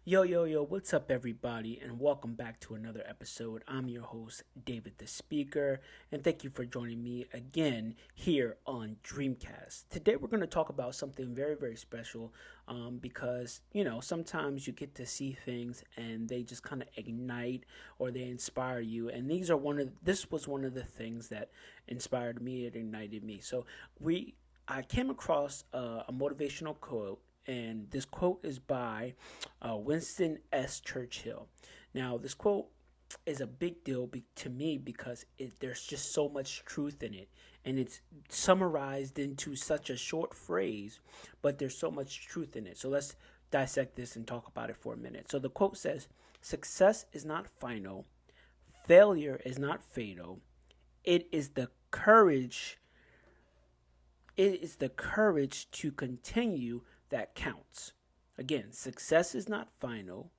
Yo, what's up, everybody, and welcome back to another episode. I'm your host, David the Speaker, and thank you for joining me again here on Dreamcast. Today, we're going to talk about something very, very special because, sometimes you get to see things and they just kind of ignite or they inspire you. And this was one of the things that inspired me, it ignited me. I came across a motivational quote, and this quote is by Winston S. Churchill. Now, this quote is a big deal to me because there's just so much truth in it, and it's summarized into such a short phrase, but there's so much truth in it. So let's dissect this and talk about it for a minute. So the quote says, "Success is not final, failure is not fatal. It is the courage. It is the courage to continue that counts." Again, success is not final,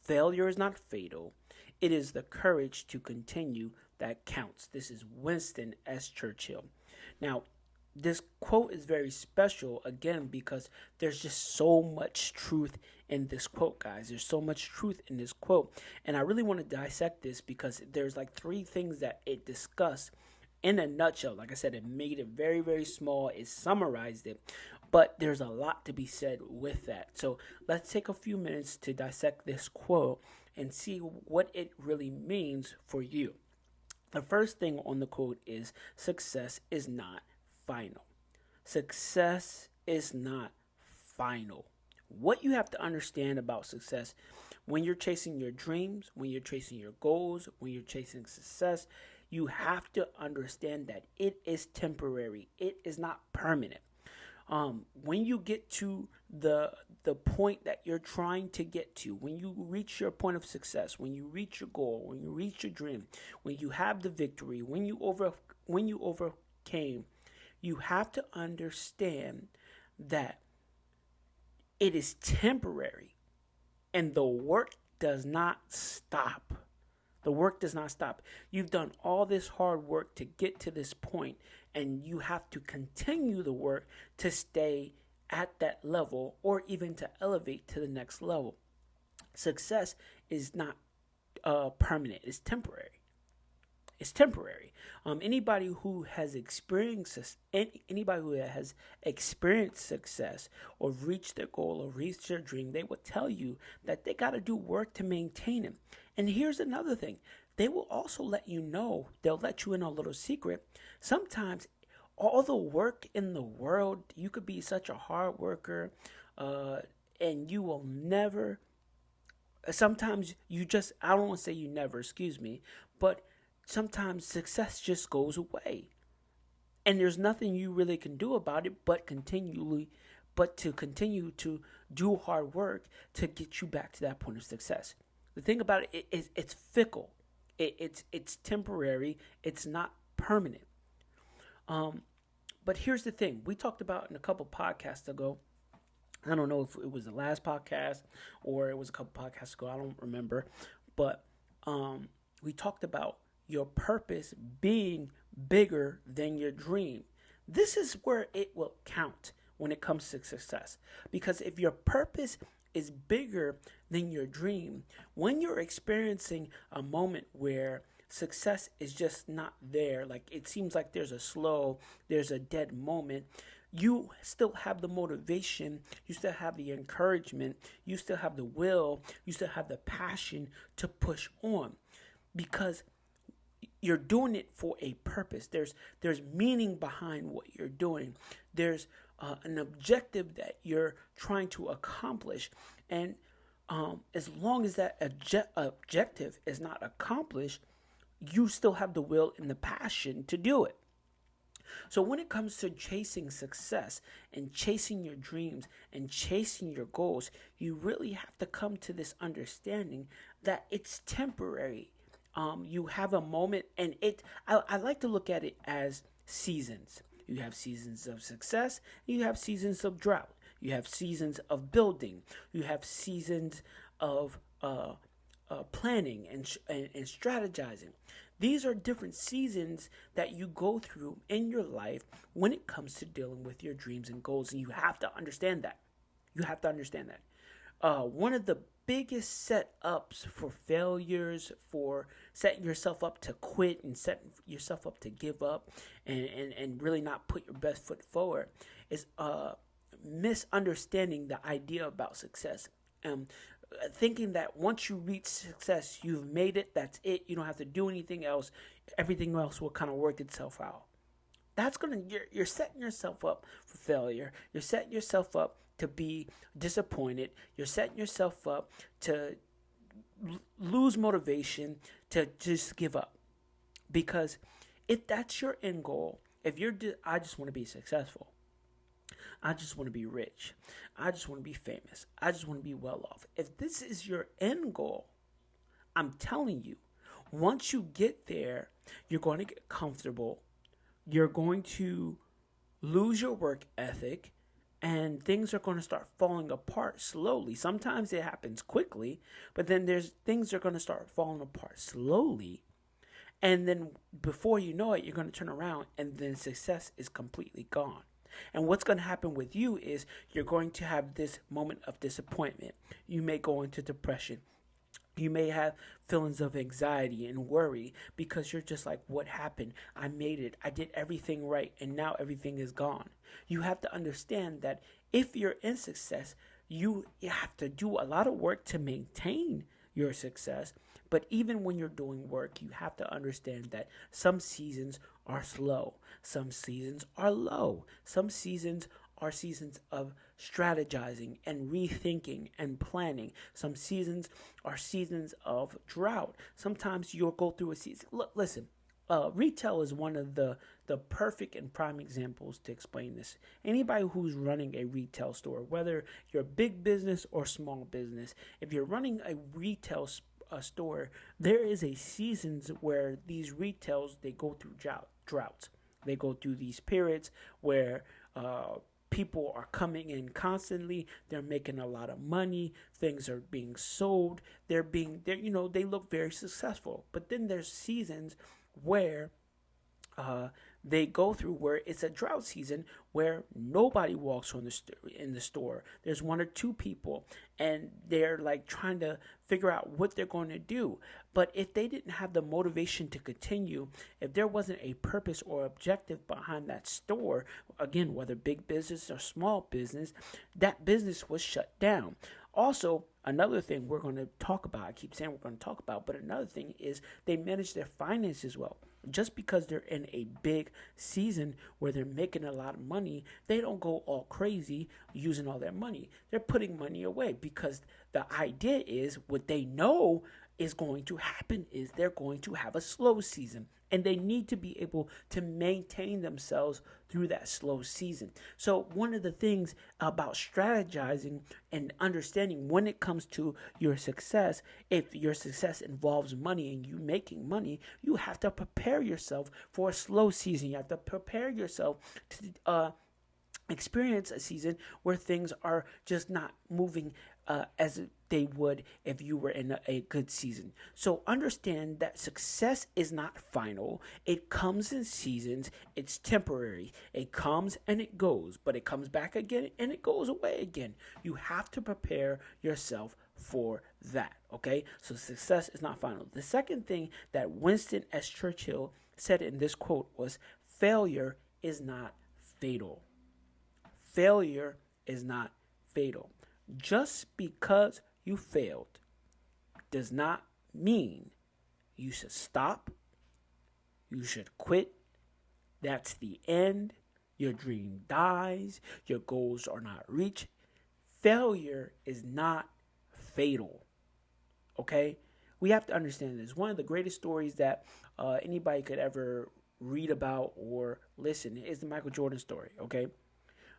failure is not fatal. It is the courage to continue that counts. This is Winston S. Churchill. Now, this quote is very special again because there's just so much truth in this quote, guys. There's so much truth in this quote, and I really want to dissect this because there's like three things that it discussed in a nutshell. Like I said, it made it very, very small. It summarized it, but there's a lot to be said with that. So let's take a few minutes to dissect this quote and see what it really means for you. The first thing on the quote is success is not final. Success is not final. What you have to understand about success when you're chasing your dreams, when you're chasing your goals, when you're chasing success, you have to understand that it is temporary. It is not permanent. When you get to the point that you're trying to get to, when you reach your point of success, when you reach your goal, when you reach your dream, when you have the victory, when you overcame, you have to understand that it is temporary, and the work does not stop. The work does not stop. You've done all this hard work to get to this point, and you have to continue the work to stay at that level or even to elevate to the next level. Success is not permanent. It's temporary. It's temporary. Anybody who has experienced success or reached their goal or reached their dream, they will tell you that they got to do work to maintain it. And here's another thing: they will also let you know. They'll let you in a little secret. Sometimes, all the work in the world, you could be such a hard worker, and you will never. Sometimes you just. I don't want to say you never. Excuse me, but sometimes success just goes away, and there's nothing you really can do about it but to continue to do hard work to get you back to that point of success. The thing about it is it's fickle. It's temporary. It's not permanent. But here's the thing: we talked about in a couple podcasts ago. I don't know if it was the last podcast or it was a couple podcasts ago. I don't remember, but we talked about your purpose being bigger than your dream. This is where it will count when it comes to success. Because if your purpose is bigger than your dream, when you're experiencing a moment where success is just not there, like it seems like there's a dead moment, you still have the motivation, you still have the encouragement, you still have the will, you still have the passion to push on because you're doing it for a purpose. There's meaning behind what you're doing. There's an objective that you're trying to accomplish, and as long as that objective is not accomplished, you still have the will and the passion to do it. So when it comes to chasing success and chasing your dreams and chasing your goals, you really have to come to this understanding that it's temporary. You have a moment, and I like to look at it as seasons. You have seasons of success, you have seasons of drought, you have seasons of building, you have seasons of planning and strategizing. These are different seasons that you go through in your life when it comes to dealing with your dreams and goals, and you have to understand that. You have to understand that. One of the biggest setups for failures, for setting yourself up to quit and setting yourself up to give up and really not put your best foot forward is misunderstanding the idea about success. Thinking that once you reach success, you've made it, that's it, you don't have to do anything else, everything else will kind of work itself out. You're setting yourself up for failure. You're setting yourself up to be disappointed. You're setting yourself up to lose motivation, to just give up. Because if that's your end goal, if you're, I just want to be successful. I just want to be rich. I just want to be famous. I just want to be well off. If this is your end goal, I'm telling you, once you get there, you're going to get comfortable. You're going to lose your work ethic, and things are going to start falling apart slowly. Sometimes it happens quickly, but then there's things are going to start falling apart slowly. And then before you know it, you're going to turn around and then success is completely gone. And what's going to happen with you is you're going to have this moment of disappointment. You may go into depression. You may have feelings of anxiety and worry because you're just like, what happened? I made it. I did everything right, and now everything is gone. You have to understand that if you're in success, you have to do a lot of work to maintain your success. But even when you're doing work, you have to understand that some seasons are slow. Some seasons are low. Some seasons are seasons of strategizing and rethinking and planning. Some seasons are seasons of drought. Sometimes you'll go through a season. Look, listen, retail is one of the perfect and prime examples to explain this. Anybody who's running a retail store, whether you're a big business or small business, if you're running a retail store, there is a seasons where these retails, they go through droughts. They go through these periods where people are coming in constantly. They're making a lot of money. Things are being sold. They look very successful. But then there's seasons where they go through where it's a drought season where nobody walks in the store. There's one or two people, and they're like trying to figure out what they're going to do. But if they didn't have the motivation to continue, if there wasn't a purpose or objective behind that store, again, whether big business or small business, that business was shut down. Also, another thing we're going to talk about, I keep saying we're going to talk about, but another thing is they manage their finances well. Just because they're in a big season where they're making a lot of money, they don't go all crazy using all their money. They're putting money away because the idea is what they know is going to happen is they're going to have a slow season. And they need to be able to maintain themselves through that slow season. So one of the things about strategizing and understanding when it comes to your success, if your success involves money and you making money, you have to prepare yourself for a slow season. You have to prepare yourself to experience a season where things are just not moving as they would if you were in a good season. So understand that success is not final. It comes in seasons. It's temporary. It comes and it goes, but it comes back again and it goes away again. You have to prepare yourself for that, okay? So success is not final. The second thing that Winston S. Churchill said in this quote was, failure is not fatal. Failure is not fatal. Just because you failed does not mean you should stop. You should quit. That's the end. Your dream dies. Your goals are not reached. Failure is not fatal. Okay? We have to understand this. One of the greatest stories that anybody could ever read about or listen is the Michael Jordan story. Okay?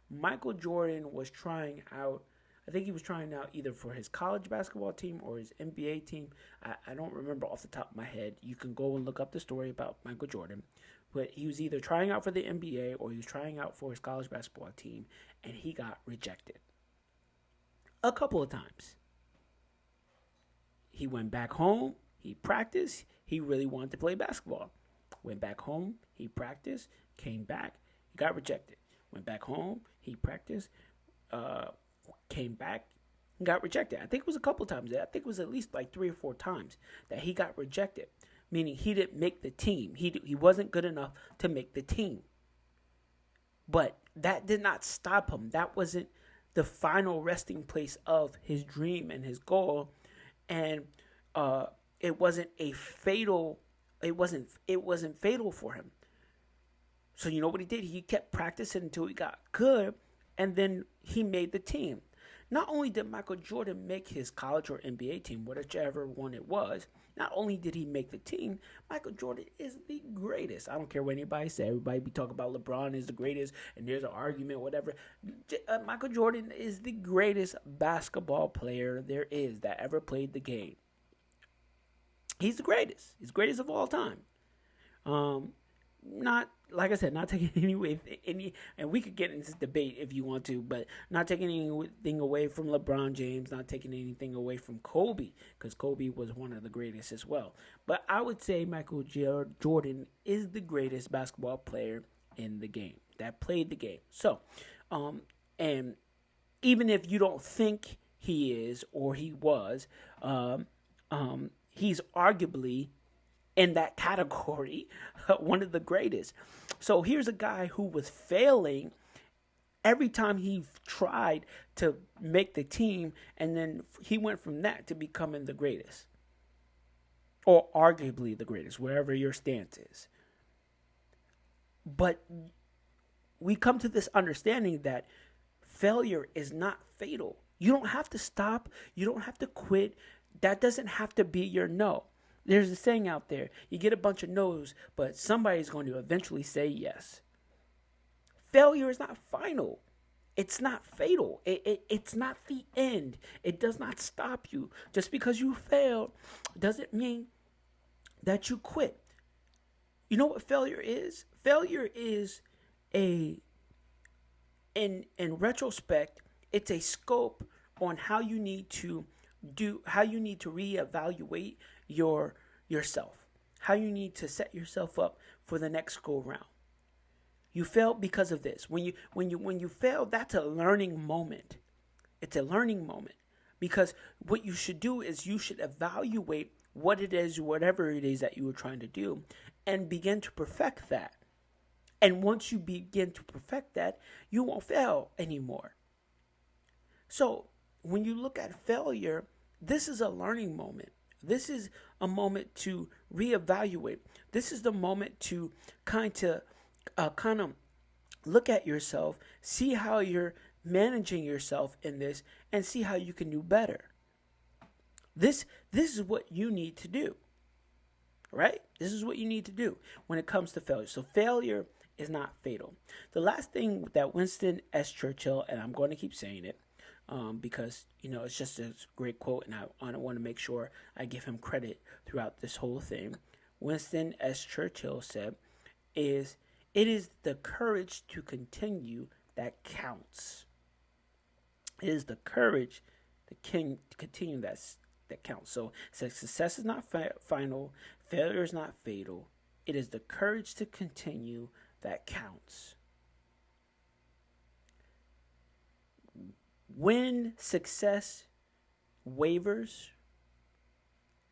Michael Jordan was trying out, I think he was trying out either for his college basketball team or his NBA team. I don't remember off the top of my head. You can go and look up the story about Michael Jordan. But he was either trying out for the NBA or he was trying out for his college basketball team, and he got rejected a couple of times. He went back home. He practiced. He really wanted to play basketball. Went back home. He practiced. Came back. He got rejected. Went back home. He practiced. Came back. got rejected. I think it was a couple times. I think it was at least like 3 or 4 times that he got rejected, meaning he didn't make the team. He wasn't good enough to make the team. But that did not stop him. That wasn't the final resting place of his dream and his goal. And it wasn't fatal for him. So you know what he did? He kept practicing until he got good, and then he made the team. Not only did Michael Jordan make his college or NBA team, whichever one it was, not only did he make the team, Michael Jordan is the greatest. I don't care what anybody says. Everybody be talking about LeBron is the greatest, and there's an argument, whatever. Michael Jordan is the greatest basketball player there is that ever played the game. He's the greatest. He's the greatest of all time. Not, like I said, not taking any, and we could get into this debate if you want to, but not taking anything away from LeBron James, not taking anything away from Kobe, because Kobe was one of the greatest as well. But I would say Michael Jordan is the greatest basketball player in the game, that played the game. So, and even if you don't think he is or he was, he's arguably in that category, one of the greatest. So here's a guy who was failing every time he tried to make the team, and then he went from that to becoming the greatest, or arguably the greatest, wherever your stance is. But we come to this understanding that failure is not fatal. You don't have to stop. You don't have to quit. That doesn't have to be your no. There's a saying out there, you get a bunch of no's, but somebody's going to eventually say yes. Failure is not final. It's not fatal. It's not the end. It does not stop you. Just because you failed doesn't mean that you quit. You know what failure is? Failure is in retrospect, it's a scope on how you need to reevaluate yourself, how you need to set yourself up for the next go round. You failed because of this. When you fail, that's a learning moment. It's a learning moment, because what you should do is you should evaluate what it is, whatever it is that you were trying to do, and begin to perfect that. And once you begin to perfect that, you won't fail anymore. So when you look at failure, this is a learning moment. This is a moment to reevaluate. This is the moment to kind of look at yourself, see how you're managing yourself in this, and see how you can do better. This is what you need to do, right? This is what you need to do when it comes to failure. So failure is not fatal. The last thing that Winston S. Churchill, and I'm going to keep saying it, because, it's just a great quote, and I want to make sure I give him credit throughout this whole thing. Winston S. Churchill said, it is the courage to continue that counts. It is the courage to continue that counts. So it says success is not final, failure is not fatal. It is the courage to continue that counts. When success wavers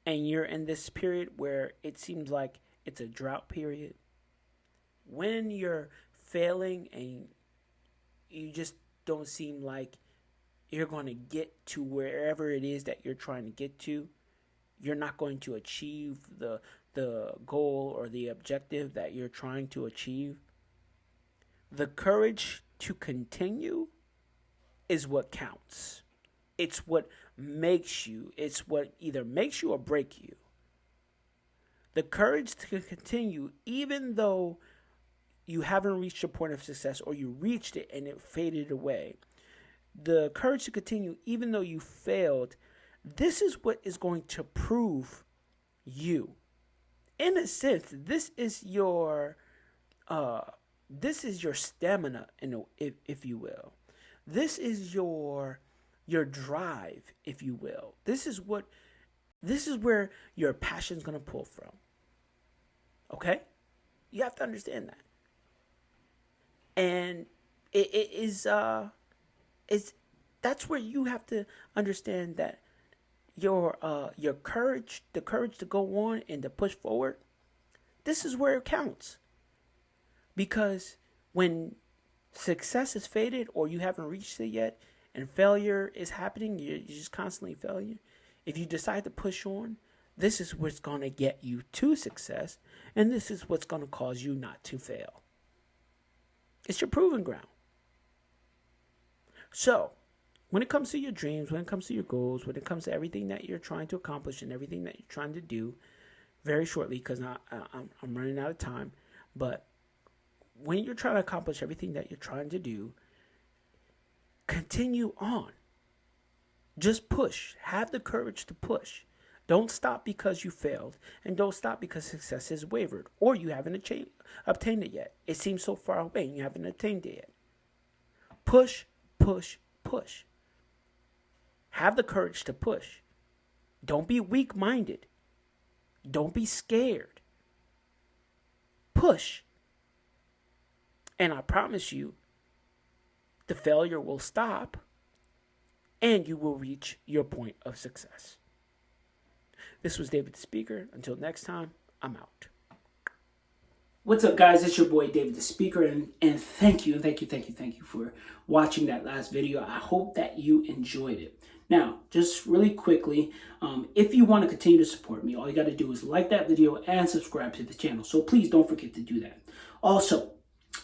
and you're in this period where it seems like it's a drought period, when you're failing and you just don't seem like you're going to get to wherever it is that you're trying to get to, you're not going to achieve the goal or the objective that you're trying to achieve, the courage to continue is what counts. It's what makes you. It's what either makes you or break you. The courage to continue, even though you haven't reached your point of success, or you reached it and it faded away. The courage to continue, even though you failed, this is what is going to prove you. In a sense, this is your stamina, if you will. This is your drive, if you will. This is where your passion's gonna pull from. Okay? You have to understand that. And it's That's where you have to understand that your courage, the courage to go on and to push forward, this is where it counts. Because when success is faded or you haven't reached it yet and failure is happening, you're just constantly failing. If you decide to push on, this is what's going to get you to success, and this is what's going to cause you not to fail. It's your proving ground. So, when it comes to your dreams, when it comes to your goals, when it comes to everything that you're trying to accomplish and everything that you're trying to do, very shortly, because I'm running out of time, but when you're trying to accomplish everything that you're trying to do, continue on. Just push. Have the courage to push. Don't stop because you failed, and don't stop because success has wavered or you haven't obtained it yet. It seems so far away and you haven't attained it yet. Push, push, push. Have the courage to push. Don't be weak-minded. Don't be scared. Push. And I promise you, the failure will stop and you will reach your point of success. This was David the Speaker. Until next time, I'm out. What's up, guys? It's your boy David the Speaker, and thank you for watching that last video. I hope that you enjoyed it. Now, just really quickly, if you want to continue to support me, all you got to do is like that video and subscribe to the channel. So please don't forget to do that. Also,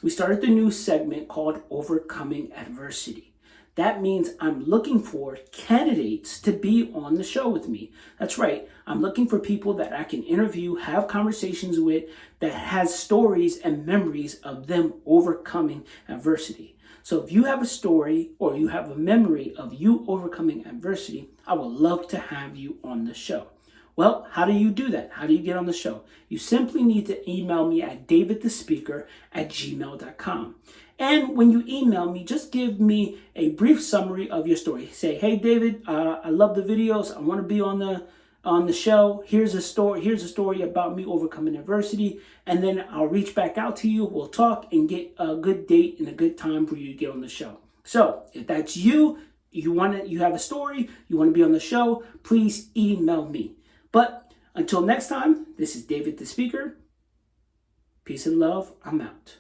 we started the new segment called Overcoming Adversity. That means I'm looking for candidates to be on the show with me. That's right. I'm looking for people that I can interview, have conversations with, that has stories and memories of them overcoming adversity. So if you have a story or you have a memory of you overcoming adversity, I would love to have you on the show. Well, how do you do that? How do you get on the show? You simply need to email me at davidthespeaker@gmail.com. And when you email me, just give me a brief summary of your story. Say, hey, David, I love the videos. I want to be on the show. Here's a story about me overcoming adversity. And then I'll reach back out to you. We'll talk and get a good date and a good time for you to get on the show. So if that's you, you have a story, you want to be on the show, please email me. But until next time, this is David the Speaker. Peace and love. I'm out.